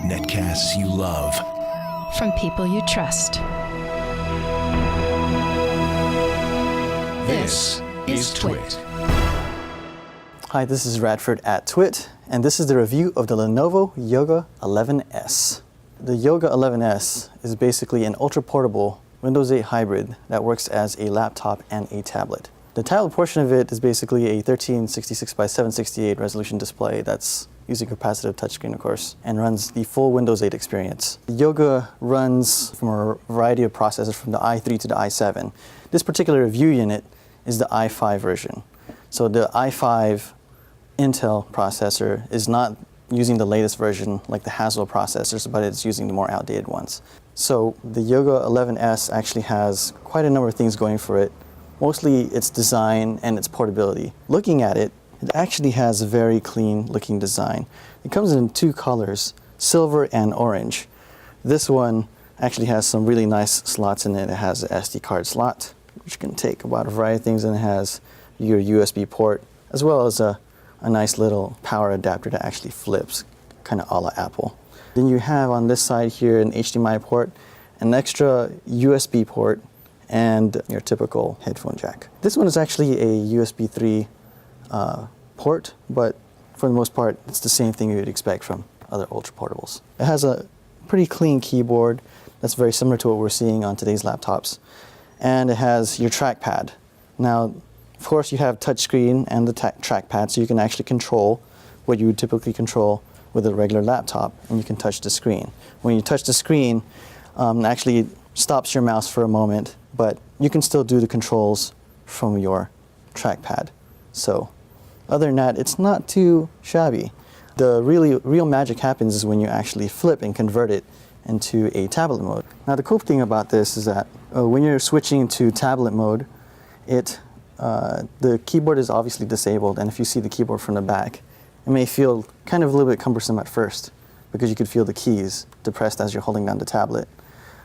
Netcasts you love. From people you trust. This is Twit. Hi, this is Radford at Twit, and this is the review of the Lenovo Yoga 11S. The Yoga 11S is basically an ultra-portable Windows 8 hybrid that works as a laptop and a tablet. The tablet portion of it is basically a 1366 by 768 resolution display that's using capacitive touchscreen, of course, and runs the full Windows 8 experience. The Yoga runs from a variety of processors from the i3 to the i7. This particular review unit is the i5 version. So the i5 Intel processor is not using the latest version like the Haswell processors, but it's using the more outdated ones. So the Yoga 11S actually has quite a number of things going for it, mostly its design and its portability. Looking at it, it actually has a very clean looking design. It comes in two colors, silver and orange. This one actually has some really nice slots in it. It has an SD card slot, which can take about a variety of things, and it has your USB port, as well as a nice little power adapter that actually flips, kind of a la Apple. Then you have on this side here an HDMI port, an extra USB port, and your typical headphone jack. This one is actually a USB 3 port, but for the most part, it's the same thing you would expect from other ultra portables. It has a pretty clean keyboard that's very similar to what we're seeing on today's laptops, and it has your trackpad. Now, of course, you have touchscreen and the trackpad, so you can actually control what you would typically control with a regular laptop, and you can touch the screen. When you touch the screen, it actually stops your mouse for a moment, but you can still do the controls from your trackpad. So, other than that, it's not too shabby. The real magic happens is when you actually flip and convert it into a tablet mode. Now, the cool thing about this is that when you're switching to tablet mode, the keyboard is obviously disabled, and if you see the keyboard from the back, it may feel kind of a little bit cumbersome at first because you could feel the keys depressed as you're holding down the tablet.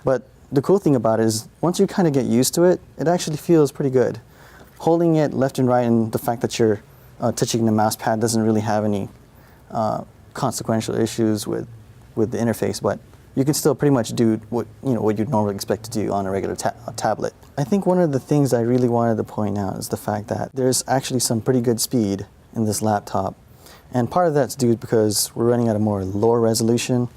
But the cool thing about it is once you kind of get used to it, it actually feels pretty good. Holding it left and right, and the fact that you're touching the mouse pad doesn't really have any consequential issues with the interface, but you can still pretty much do what you'd normally expect to do on a regular tablet. I think one of the things I really wanted to point out is the fact that there's actually some pretty good speed in this laptop, and part of that's due because we're running at a more lower resolution.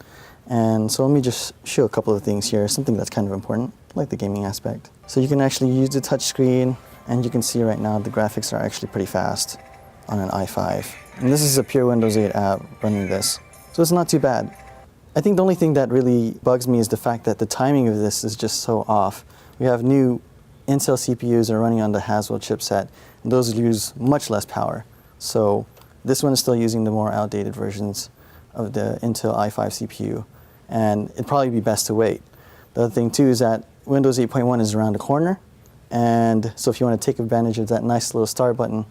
And so let me just show a couple of things here, something that's kind of important, like the gaming aspect. So you can actually use the touch screen, and you can see right now the graphics are actually pretty fast on an i5. And this is a pure Windows 8 app running this, so it's not too bad. I think the only thing that really bugs me is the fact that the timing of this is just so off. We have new Intel CPUs that are running on the Haswell chipset, and those use much less power. So this one is still using the more outdated versions of the Intel i5 CPU, and it'd probably be best to wait. The other thing too is that Windows 8.1 is around the corner, and so if you want to take advantage of that nice little start button,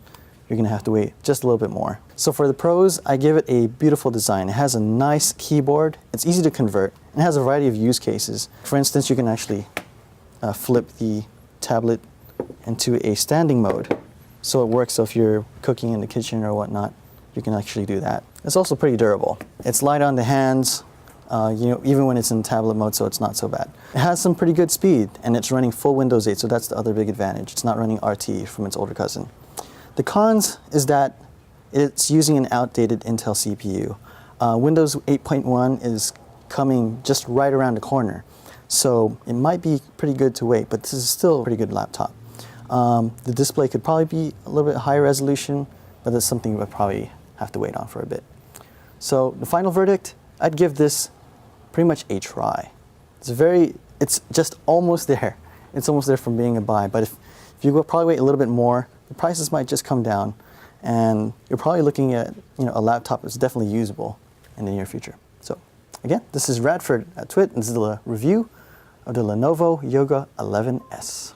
you're going to have to wait just a little bit more. So for the pros, I give it a beautiful design. It has a nice keyboard, it's easy to convert, and it has a variety of use cases. For instance, you can actually flip the tablet into a standing mode, so it works. So if you're cooking in the kitchen or whatnot, you can actually do that. It's also pretty durable. It's light on the hands, even when it's in tablet mode, so it's not so bad. It has some pretty good speed, and it's running full Windows 8, so that's the other big advantage. It's not running RT from its older cousin. The cons is that it's using an outdated Intel CPU. Windows 8.1 is coming just right around the corner, so it might be pretty good to wait, but this is still a pretty good laptop. The display could probably be a little bit higher resolution, but that's something we'll probably have to wait on for a bit. So the final verdict, I'd give this pretty much a try. It's just almost there. It's almost there from being a buy, but if you go probably wait a little bit more, the prices might just come down, and you're probably looking at a laptop that's definitely usable in the near future. So again, this is Radford at Twit, and this is the review of the Lenovo Yoga 11S.